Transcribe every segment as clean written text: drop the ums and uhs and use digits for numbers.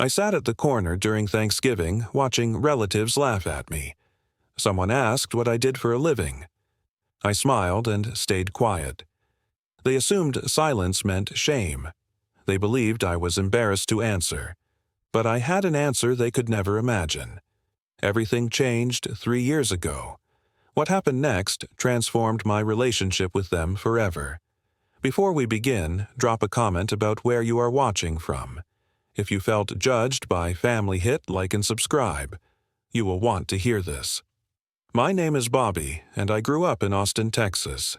I sat at the corner during Thanksgiving watching relatives laugh at me. Someone asked what I did for a living. I smiled and stayed quiet. They assumed silence meant shame. They believed I was embarrassed to answer. But I had an answer they could never imagine. Everything changed 3 years ago. What happened next transformed my relationship with them forever. Before we begin, drop a comment about where you are watching from. If you felt judged by Family Hit, like and subscribe. You will want to hear this. My name is Bobby, and I grew up in Austin, Texas.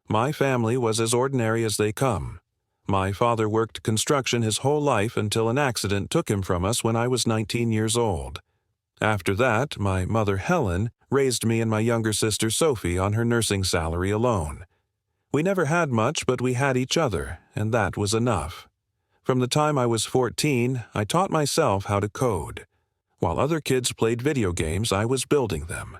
My family was as ordinary as they come. My father worked construction his whole life until an accident took him from us when I was 19 years old. After that, my mother Helen raised me and my younger sister Sophie on her nursing salary alone. We never had much, but we had each other, and that was enough. From the time I was 14, I taught myself how to code. While other kids played video games, I was building them.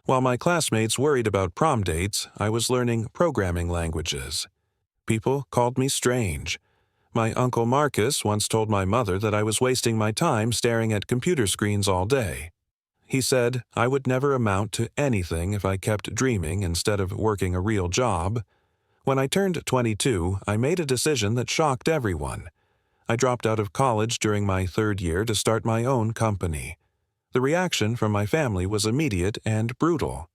While my classmates worried about prom dates, I was learning programming languages. People called me strange. My Uncle Marcus once told my mother that I was wasting my time staring at computer screens all day. He said I would never amount to anything if I kept dreaming instead of working a real job. When I turned 22, I made a decision that shocked everyone. I dropped out of college during my 3rd year to start my own company. The reaction from my family was immediate and brutal.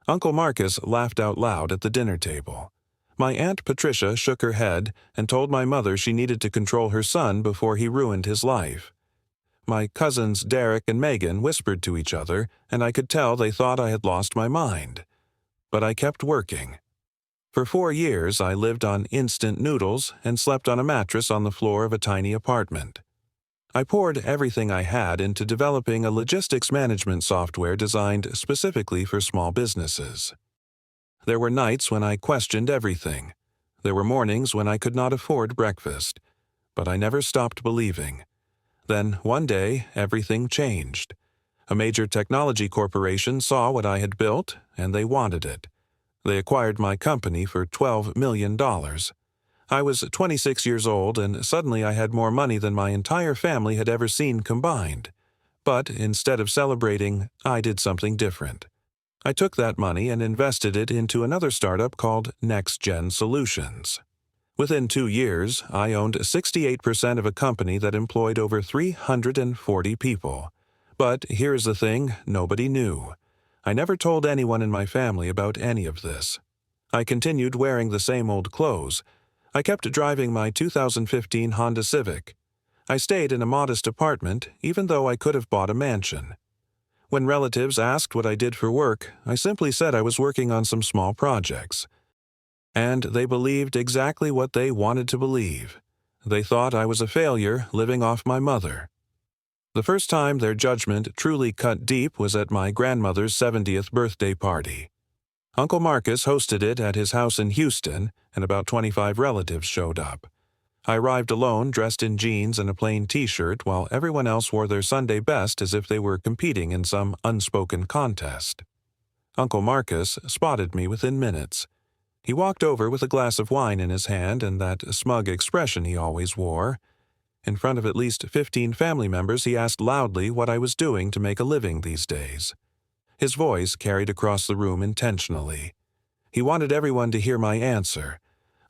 Uncle Marcus laughed out loud at the dinner table. My Aunt Patricia shook her head and told my mother she needed to control her son before he ruined his life. My cousins Derek and Megan whispered to each other, and I could tell they thought I had lost my mind. But I kept working. For 4 years, I lived on instant noodles and slept on a mattress on the floor of a tiny apartment. I poured everything I had into developing a logistics management software designed specifically for small businesses. There were nights when I questioned everything. There were mornings when I could not afford breakfast. But I never stopped believing. Then, one day, everything changed. A major technology corporation saw what I had built, and they wanted it. They acquired my company for $12 million. I was 26 years old, and suddenly I had more money than my entire family had ever seen combined. But instead of celebrating, I did something different. I took that money and invested it into another startup called Next Gen Solutions. Within 2 years, I owned 68% of a company that employed over 340 people. But here's the thing, nobody knew. I never told anyone in my family about any of this. I continued wearing the same old clothes. I kept driving my 2015 Honda Civic. I stayed in a modest apartment, even though I could have bought a mansion. When relatives asked what I did for work, I simply said I was working on some small projects. And they believed exactly what they wanted to believe. They thought I was a failure living off my mother. The first time their judgment truly cut deep was at my grandmother's 70th birthday party. Uncle Marcus hosted it at his house in Houston, and about 25 relatives showed up. I arrived alone, dressed in jeans and a plain t-shirt, while everyone else wore their Sunday best as if they were competing in some unspoken contest. Uncle Marcus spotted me within minutes. He walked over with a glass of wine in his hand and that smug expression he always wore. In front of at least 15 family members, he asked loudly what I was doing to make a living these days. His voice carried across the room intentionally. He wanted everyone to hear my answer.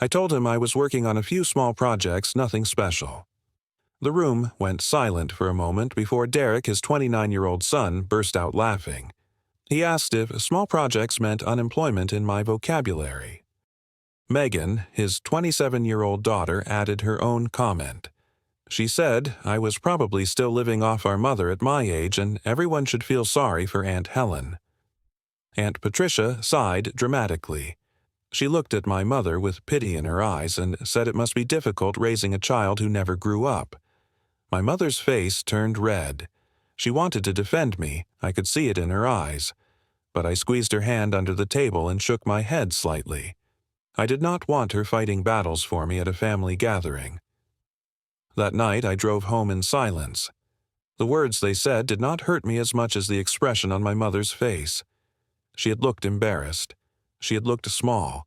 I told him I was working on a few small projects, nothing special. The room went silent for a moment before Derek, his 29-year-old son, burst out laughing. He asked if small projects meant unemployment in my vocabulary. Megan, his 27-year-old daughter, added her own comment. She said I was probably still living off our mother at my age and everyone should feel sorry for Aunt Helen. Aunt Patricia sighed dramatically. She looked at my mother with pity in her eyes and said it must be difficult raising a child who never grew up. My mother's face turned red. She wanted to defend me, I could see it in her eyes. But I squeezed her hand under the table and shook my head slightly. I did not want her fighting battles for me at a family gathering. That night I drove home in silence. The words they said did not hurt me as much as the expression on my mother's face. She had looked embarrassed. She had looked small.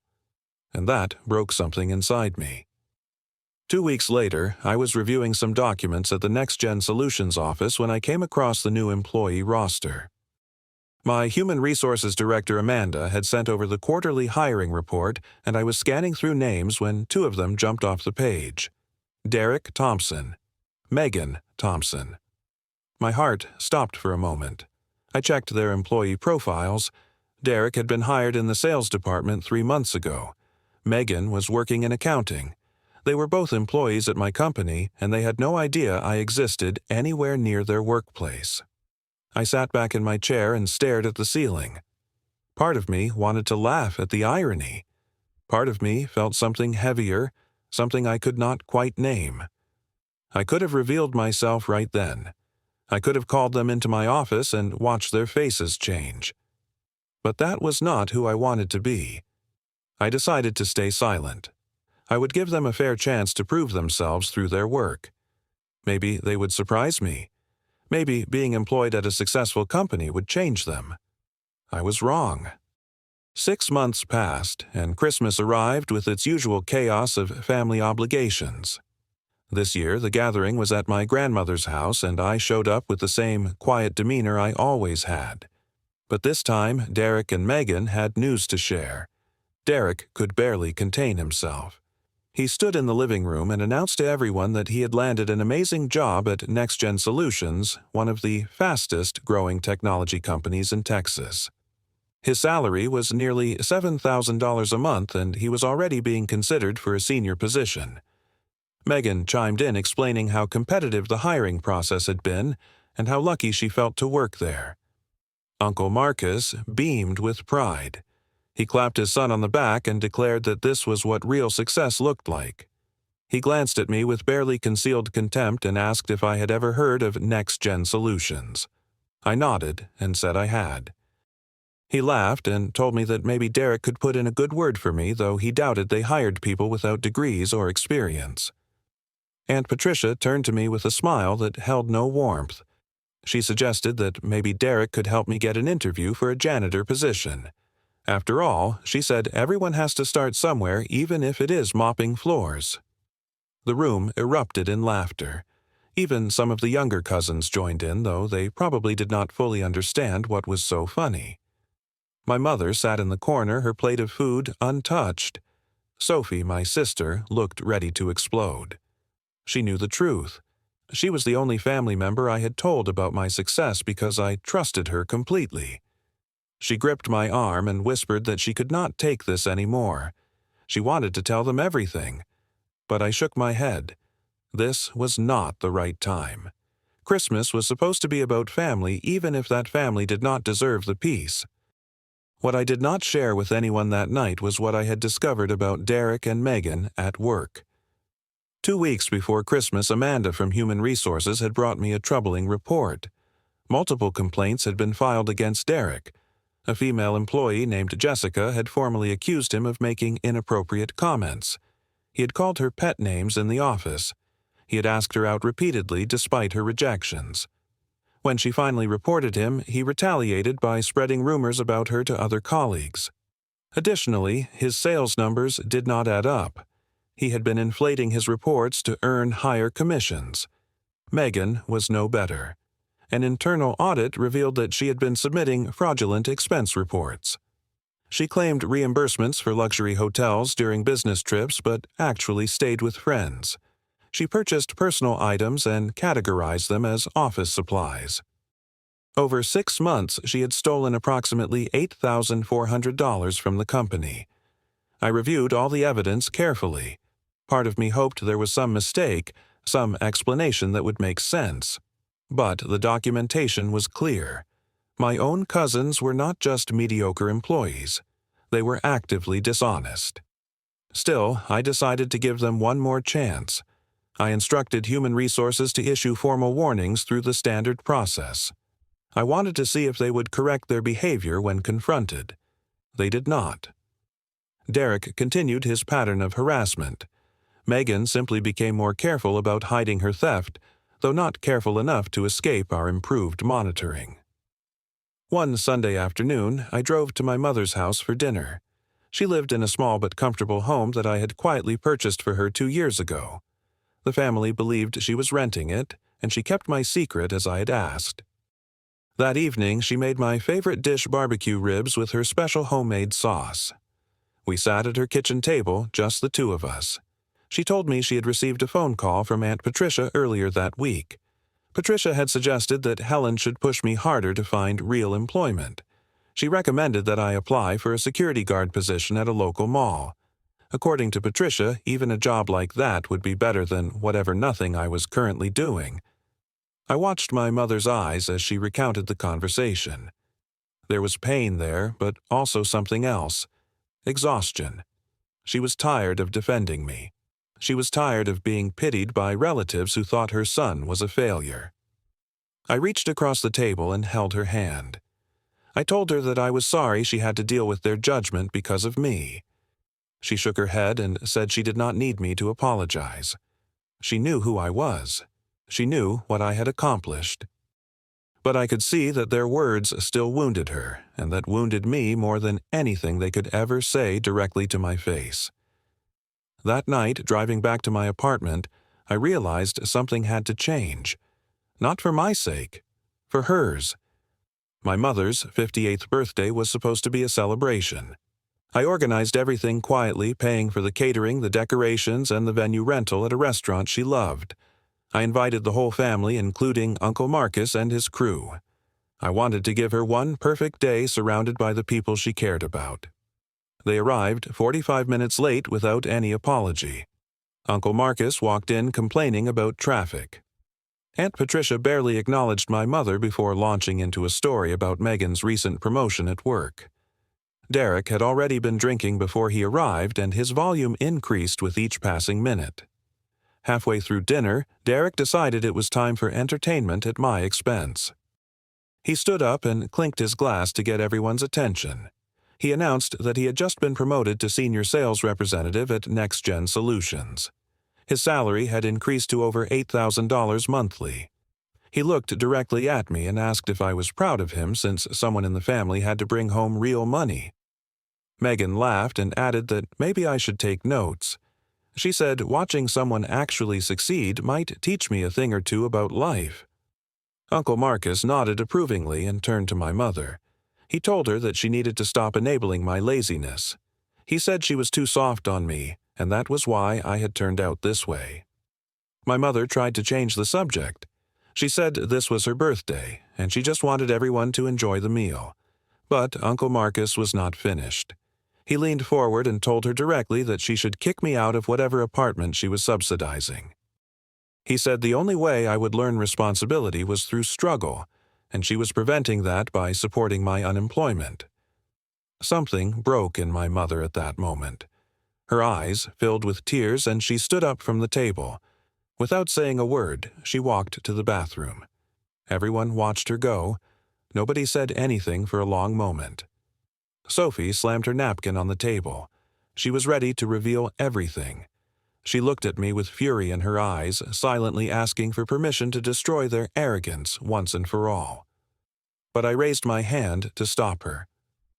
And that broke something inside me. 2 weeks later, I was reviewing some documents at the Next Gen Solutions office when I came across the new employee roster. My Human Resources Director Amanda had sent over the quarterly hiring report, and I was scanning through names when two of them jumped off the page. Derek Thompson, Megan Thompson. My heart stopped for a moment. I checked their employee profiles. Derek had been hired in the sales department 3 months ago. Megan was working in accounting. They were both employees at my company, and they had no idea I existed anywhere near their workplace. I sat back in my chair and stared at the ceiling. Part of me wanted to laugh at the irony. Part of me felt something heavier, something I could not quite name. I could have revealed myself right then. I could have called them into my office and watched their faces change. But that was not who I wanted to be. I decided to stay silent. I would give them a fair chance to prove themselves through their work. Maybe they would surprise me. Maybe being employed at a successful company would change them. I was wrong. 6 months passed, and Christmas arrived with its usual chaos of family obligations. This year, the gathering was at my grandmother's house, and I showed up with the same quiet demeanor I always had. But this time, Derek and Megan had news to share. Derek could barely contain himself. He stood in the living room and announced to everyone that he had landed an amazing job at Next Gen Solutions, one of the fastest-growing technology companies in Texas. His salary was nearly $7,000 a month, and he was already being considered for a senior position. Megan chimed in explaining how competitive the hiring process had been and how lucky she felt to work there. Uncle Marcus beamed with pride. He clapped his son on the back and declared that this was what real success looked like. He glanced at me with barely concealed contempt and asked if I had ever heard of Next Gen Solutions. I nodded and said I had. He laughed and told me that maybe Derek could put in a good word for me, though he doubted they hired people without degrees or experience. Aunt Patricia turned to me with a smile that held no warmth. She suggested that maybe Derek could help me get an interview for a janitor position. After all, she said everyone has to start somewhere, even if it is mopping floors. The room erupted in laughter. Even some of the younger cousins joined in, though they probably did not fully understand what was so funny. My mother sat in the corner, her plate of food untouched. Sophie, my sister, looked ready to explode. She knew the truth. She was the only family member I had told about my success because I trusted her completely. She gripped my arm and whispered that she could not take this anymore. She wanted to tell them everything. But I shook my head. This was not the right time. Christmas was supposed to be about family, even if that family did not deserve the peace. What I did not share with anyone that night was what I had discovered about Derek and Megan at work. 2 weeks before Christmas, Amanda from Human Resources had brought me a troubling report. Multiple complaints had been filed against Derek. A female employee named Jessica had formally accused him of making inappropriate comments. He had called her pet names in the office. He had asked her out repeatedly despite her rejections. When she finally reported him, he retaliated by spreading rumors about her to other colleagues. Additionally, his sales numbers did not add up. He had been inflating his reports to earn higher commissions. Megan was no better. An internal audit revealed that she had been submitting fraudulent expense reports. She claimed reimbursements for luxury hotels during business trips but actually stayed with friends. She purchased personal items and categorized them as office supplies. Over 6 months, she had stolen approximately $8,400 from the company. I reviewed all the evidence carefully. Part of me hoped there was some mistake, some explanation that would make sense. But the documentation was clear. My own cousins were not just mediocre employees. They were actively dishonest. Still, I decided to give them one more chance. I instructed Human Resources to issue formal warnings through the standard process. I wanted to see if they would correct their behavior when confronted. They did not. Derek continued his pattern of harassment. Megan simply became more careful about hiding her theft, though not careful enough to escape our improved monitoring. One Sunday afternoon, I drove to my mother's house for dinner. She lived in a small but comfortable home that I had quietly purchased for her 2 years ago. The family believed she was renting it, and she kept my secret as I had asked. That evening, she made my favorite dish, barbecue ribs, with her special homemade sauce. We sat at her kitchen table, just the two of us. She told me she had received a phone call from Aunt Patricia earlier that week. Patricia had suggested that Helen should push me harder to find real employment. She recommended that I apply for a security guard position at a local mall. According to Patricia, even a job like that would be better than whatever nothing I was currently doing. I watched my mother's eyes as she recounted the conversation. There was pain there, but also something else. Exhaustion. She was tired of defending me. She was tired of being pitied by relatives who thought her son was a failure. I reached across the table and held her hand. I told her that I was sorry she had to deal with their judgment because of me. She shook her head and said she did not need me to apologize. She knew who I was. She knew what I had accomplished. But I could see that their words still wounded her, and that wounded me more than anything they could ever say directly to my face. That night, driving back to my apartment, I realized something had to change. Not for my sake, for hers. My mother's 58th birthday was supposed to be a celebration. I organized everything quietly, paying for the catering, the decorations, and the venue rental at a restaurant she loved. I invited the whole family, including Uncle Marcus and his crew. I wanted to give her one perfect day surrounded by the people she cared about. They arrived 45 minutes late without any apology. Uncle Marcus walked in complaining about traffic. Aunt Patricia barely acknowledged my mother before launching into a story about Megan's recent promotion at work. Derek had already been drinking before he arrived, and his volume increased with each passing minute. Halfway through dinner, Derek decided it was time for entertainment at my expense. He stood up and clinked his glass to get everyone's attention. He announced that he had just been promoted to senior sales representative at Next Gen Solutions. His salary had increased to over $8,000 monthly. He looked directly at me and asked if I was proud of him since someone in the family had to bring home real money. Megan laughed and added that maybe I should take notes. She said watching someone actually succeed might teach me a thing or two about life. Uncle Marcus nodded approvingly and turned to my mother. He told her that she needed to stop enabling my laziness. He said she was too soft on me, and that was why I had turned out this way. My mother tried to change the subject. She said this was her birthday, and she just wanted everyone to enjoy the meal. But Uncle Marcus was not finished. He leaned forward and told her directly that she should kick me out of whatever apartment she was subsidizing. He said the only way I would learn responsibility was through struggle, and she was preventing that by supporting my unemployment. Something broke in my mother at that moment. Her eyes filled with tears, and she stood up from the table. Without saying a word, she walked to the bathroom. Everyone watched her go. Nobody said anything for a long moment. Sophie slammed her napkin on the table. She was ready to reveal everything. She looked at me with fury in her eyes, silently asking for permission to destroy their arrogance once and for all. But I raised my hand to stop her.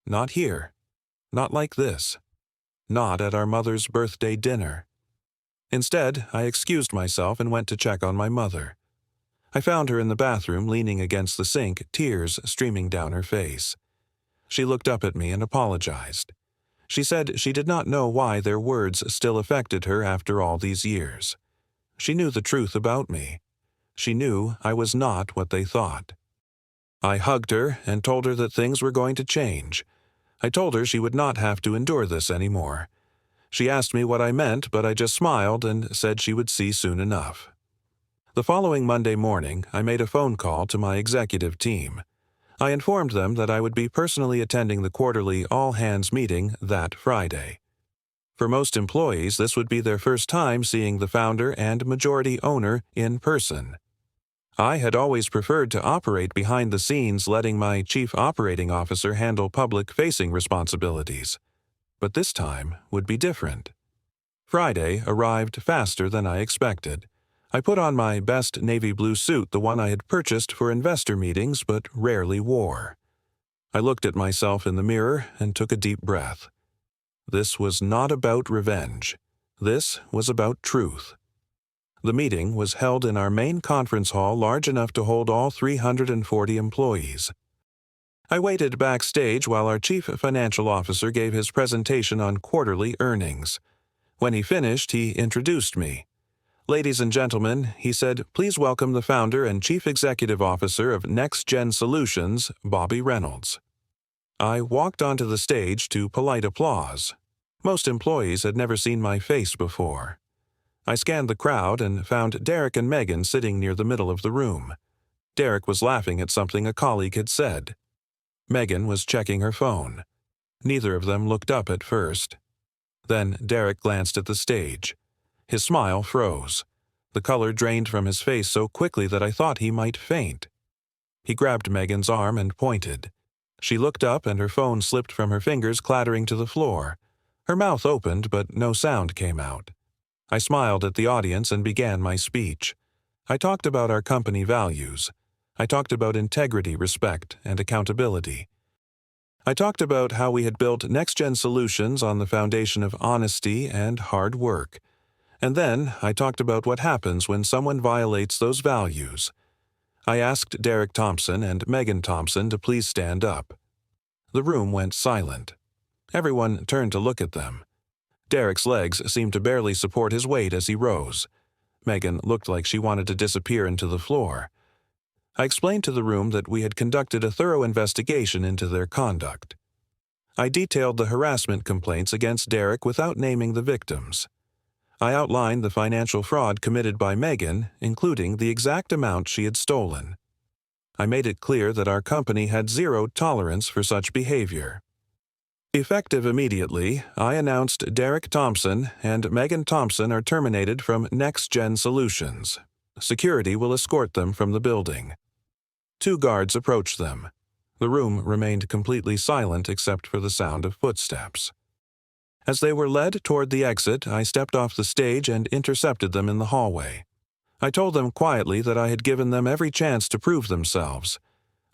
Not here. Not like this. Not at our mother's birthday dinner. Instead, I excused myself and went to check on my mother. I found her in the bathroom, leaning against the sink, tears streaming down her face. She looked up at me and apologized. She said she did not know why their words still affected her after all these years. She knew the truth about me. She knew I was not what they thought. I hugged her and told her that things were going to change. I told her she would not have to endure this anymore. She asked me what I meant, but I just smiled and said she would see soon enough. The following Monday morning, I made a phone call to my executive team. I informed them that I would be personally attending the quarterly all-hands meeting that Friday. For most employees, this would be their first time seeing the founder and majority owner in person. I had always preferred to operate behind the scenes, letting my chief operating officer handle public-facing responsibilities. But this time would be different. Friday arrived faster than I expected. I put on my best navy blue suit, the one I had purchased for investor meetings but rarely wore. I looked at myself in the mirror and took a deep breath. This was not about revenge. This was about truth. The meeting was held in our main conference hall large enough to hold all 340 employees. I waited backstage while our chief financial officer gave his presentation on quarterly earnings. When he finished, he introduced me. "Ladies and gentlemen," he said, "please welcome the founder and chief executive officer of Next Gen Solutions, Bobby Reynolds." I walked onto the stage to polite applause. Most employees had never seen my face before. I scanned the crowd and found Derek and Megan sitting near the middle of the room. Derek was laughing at something a colleague had said. Megan was checking her phone. Neither of them looked up at first. Then Derek glanced at the stage. His smile froze. The color drained from his face so quickly that I thought he might faint. He grabbed Megan's arm and pointed. She looked up and her phone slipped from her fingers, clattering to the floor. Her mouth opened, but no sound came out. I smiled at the audience and began my speech. I talked about our company values. I talked about integrity, respect, and accountability. I talked about how we had built next-gen solutions on the foundation of honesty and hard work. And then I talked about what happens when someone violates those values. I asked Derek Thompson and Megan Thompson to please stand up. The room went silent. Everyone turned to look at them. Derek's legs seemed to barely support his weight as he rose. Megan looked like she wanted to disappear into the floor. I explained to the room that we had conducted a thorough investigation into their conduct. I detailed the harassment complaints against Derek without naming the victims. I outlined the financial fraud committed by Megan, including the exact amount she had stolen. I made it clear that our company had zero tolerance for such behavior. Effective immediately, I announced Derek Thompson and Megan Thompson are terminated from Next Gen Solutions. Security will escort them from the building. 2 guards approached them. The room remained completely silent except for the sound of footsteps. As they were led toward the exit, I stepped off the stage and intercepted them in the hallway. I told them quietly that I had given them every chance to prove themselves.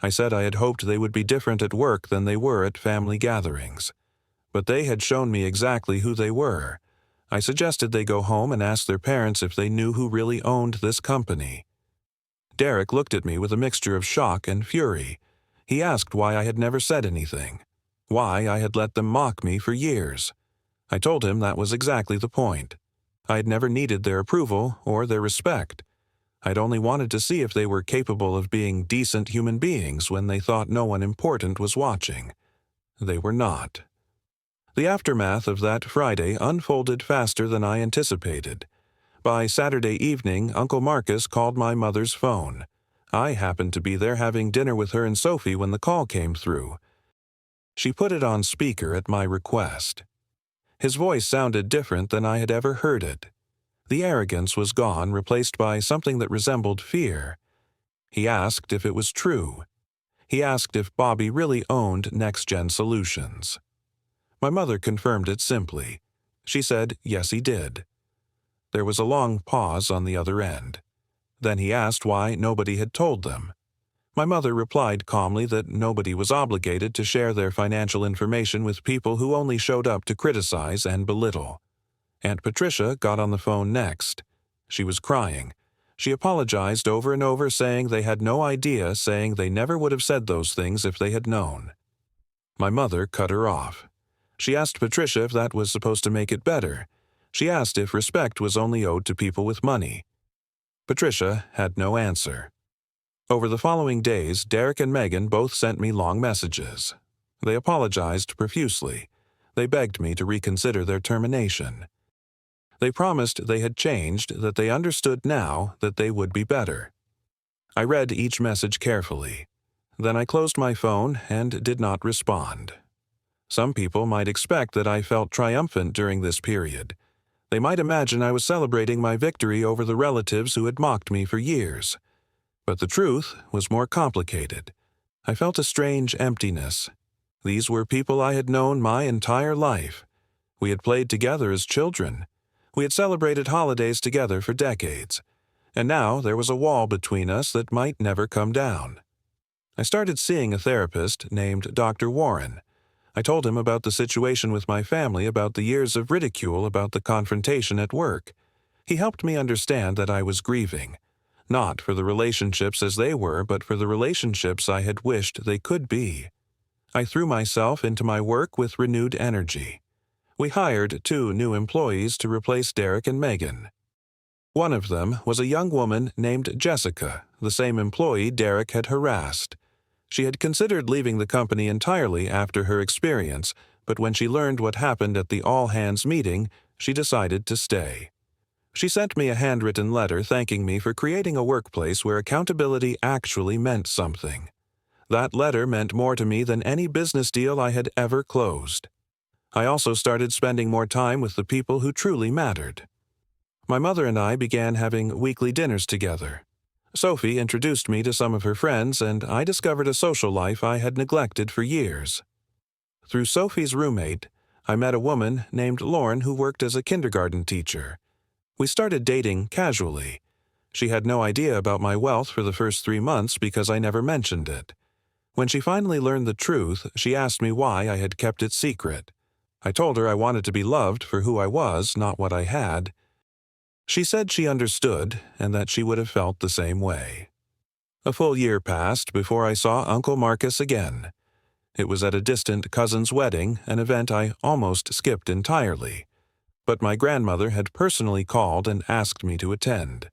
I said I had hoped they would be different at work than they were at family gatherings. But they had shown me exactly who they were. I suggested they go home and ask their parents if they knew who really owned this company. Derek looked at me with a mixture of shock and fury. He asked why I had never said anything, why I had let them mock me for years. I told him that was exactly the point. I had never needed their approval or their respect. I'd only wanted to see if they were capable of being decent human beings when they thought no one important was watching. They were not. The aftermath of that Friday unfolded faster than I anticipated. By Saturday evening, Uncle Marcus called my mother's phone. I happened to be there having dinner with her and Sophie when the call came through. She put it on speaker at my request. His voice sounded different than I had ever heard it. The arrogance was gone, replaced by something that resembled fear. He asked if it was true. He asked if Bobby really owned Next Gen Solutions. My mother confirmed it simply. She said yes, he did. There was a long pause on the other end. Then he asked why nobody had told them. My mother replied calmly that nobody was obligated to share their financial information with people who only showed up to criticize and belittle. Aunt Patricia got on the phone next. She was crying. She apologized over and over, saying they had no idea, saying they never would have said those things if they had known. My mother cut her off. She asked Patricia if that was supposed to make it better. She asked if respect was only owed to people with money. Patricia had no answer. Over the following days, Derek and Megan both sent me long messages. They apologized profusely. They begged me to reconsider their termination. They promised they had changed, that they understood now, that they would be better. I read each message carefully. Then I closed my phone and did not respond. Some people might expect that I felt triumphant during this period. They might imagine I was celebrating my victory over the relatives who had mocked me for years. But the truth was more complicated. I felt a strange emptiness. These were people I had known my entire life. We had played together as children. We had celebrated holidays together for decades. And now there was a wall between us that might never come down. I started seeing a therapist named Dr. Warren. I told him about the situation with my family, about the years of ridicule, about the confrontation at work. He helped me understand that I was grieving, not for the relationships as they were, but for the relationships I had wished they could be. I threw myself into my work with renewed energy. We hired 2 new employees to replace Derek and Megan. One of them was a young woman named Jessica, the same employee Derek had harassed. She had considered leaving the company entirely after her experience, but when she learned what happened at the all-hands meeting, she decided to stay. She sent me a handwritten letter thanking me for creating a workplace where accountability actually meant something. That letter meant more to me than any business deal I had ever closed. I also started spending more time with the people who truly mattered. My mother and I began having weekly dinners together. Sophie introduced me to some of her friends, and I discovered a social life I had neglected for years. Through Sophie's roommate, I met a woman named Lauren who worked as a kindergarten teacher. We started dating casually. She had no idea about my wealth for the first 3 months because I never mentioned it. When she finally learned the truth, she asked me why I had kept it secret. I told her I wanted to be loved for who I was, not what I had. She said she understood and that she would have felt the same way. A full year passed before I saw Uncle Marcus again. It was at a distant cousin's wedding, an event I almost skipped entirely. But my grandmother had personally called and asked me to attend.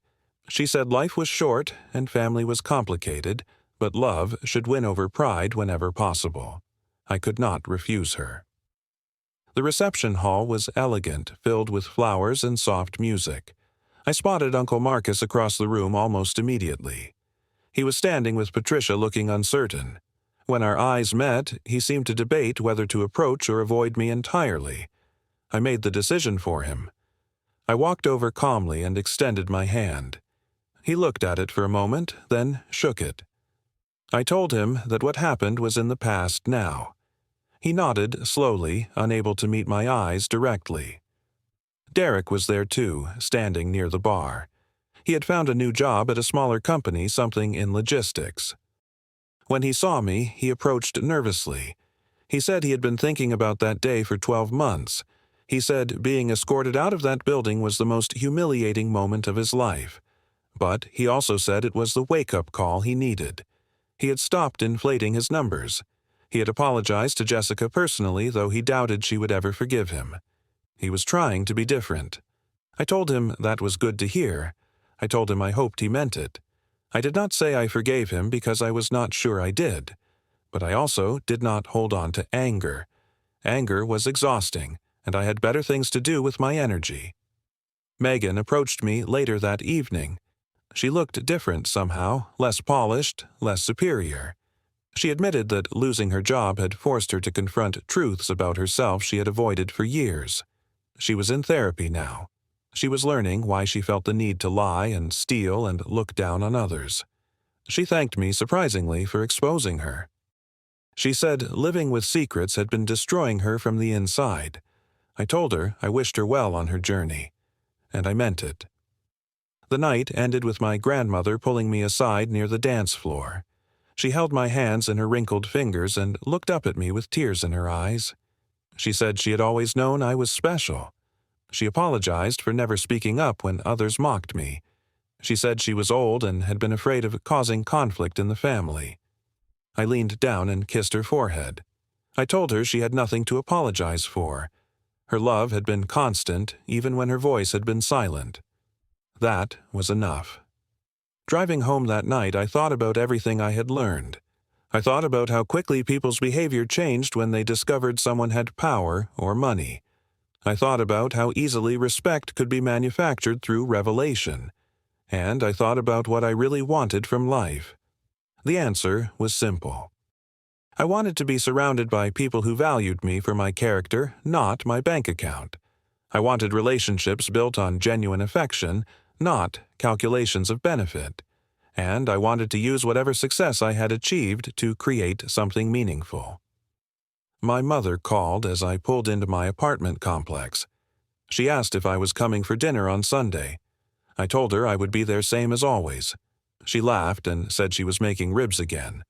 She said life was short and family was complicated, but love should win over pride whenever possible. I could not refuse her. The reception hall was elegant, filled with flowers and soft music. I spotted Uncle Marcus across the room almost immediately. He was standing with Patricia looking uncertain. When our eyes met, he seemed to debate whether to approach or avoid me entirely. I made the decision for him. I walked over calmly and extended my hand. He looked at it for a moment, then shook it. I told him that what happened was in the past now. He nodded slowly, unable to meet my eyes directly. Derek was there too, standing near the bar. He had found a new job at a smaller company, something in logistics. When he saw me, he approached nervously. He said he had been thinking about that day for 12 months. He said being escorted out of that building was the most humiliating moment of his life. But he also said it was the wake-up call he needed. He had stopped inflating his numbers. He had apologized to Jessica personally, though he doubted she would ever forgive him. He was trying to be different. I told him that was good to hear. I told him I hoped he meant it. I did not say I forgave him because I was not sure I did. But I also did not hold on to anger. Anger was exhausting, and I had better things to do with my energy. Megan approached me later that evening. She looked different somehow, less polished, less superior. She admitted that losing her job had forced her to confront truths about herself she had avoided for years. She was in therapy now. She was learning why she felt the need to lie and steal and look down on others. She thanked me surprisingly for exposing her. She said living with secrets had been destroying her from the inside. I told her I wished her well on her journey. And I meant it. The night ended with my grandmother pulling me aside near the dance floor. She held my hands in her wrinkled fingers and looked up at me with tears in her eyes. She said she had always known I was special. She apologized for never speaking up when others mocked me. She said she was old and had been afraid of causing conflict in the family. I leaned down and kissed her forehead. I told her she had nothing to apologize for. Her love had been constant, even when her voice had been silent. That was enough. Driving home that night, I thought about everything I had learned. I thought about how quickly people's behavior changed when they discovered someone had power or money. I thought about how easily respect could be manufactured through revelation. And I thought about what I really wanted from life. The answer was simple. I wanted to be surrounded by people who valued me for my character, not my bank account. I wanted relationships built on genuine affection, not calculations of benefit. And I wanted to use whatever success I had achieved to create something meaningful. My mother called as I pulled into my apartment complex. She asked if I was coming for dinner on Sunday. I told her I would be there same as always. She laughed and said she was making ribs again.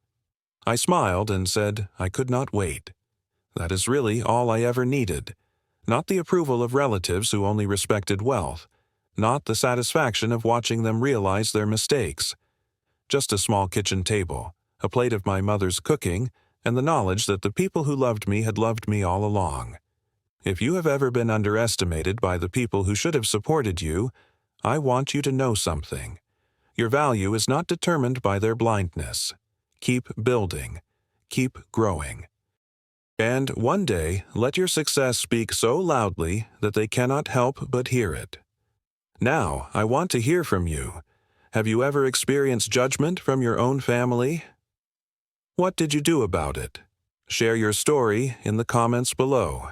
I smiled and said I could not wait. That is really all I ever needed. Not the approval of relatives who only respected wealth. not the satisfaction of watching them realize their mistakes. Just a small kitchen table, a plate of my mother's cooking, and the knowledge that the people who loved me had loved me all along. If you have ever been underestimated by the people who should have supported you, I want you to know something. Your value is not determined by their blindness. Keep building. Keep growing. And one day, let your success speak so loudly that they cannot help but hear it. Now, I want to hear from you. Have you ever experienced judgment from your own family? What did you do about it? Share your story in the comments below.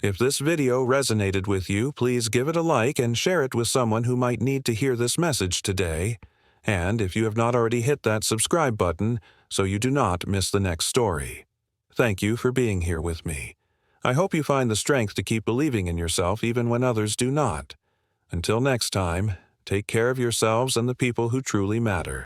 If this video resonated with you, please give it a like and share it with someone who might need to hear this message today. And if you have not already hit that subscribe button, so you do not miss the next story. Thank you for being here with me. I hope you find the strength to keep believing in yourself even when others do not. Until next time, take care of yourselves and the people who truly matter.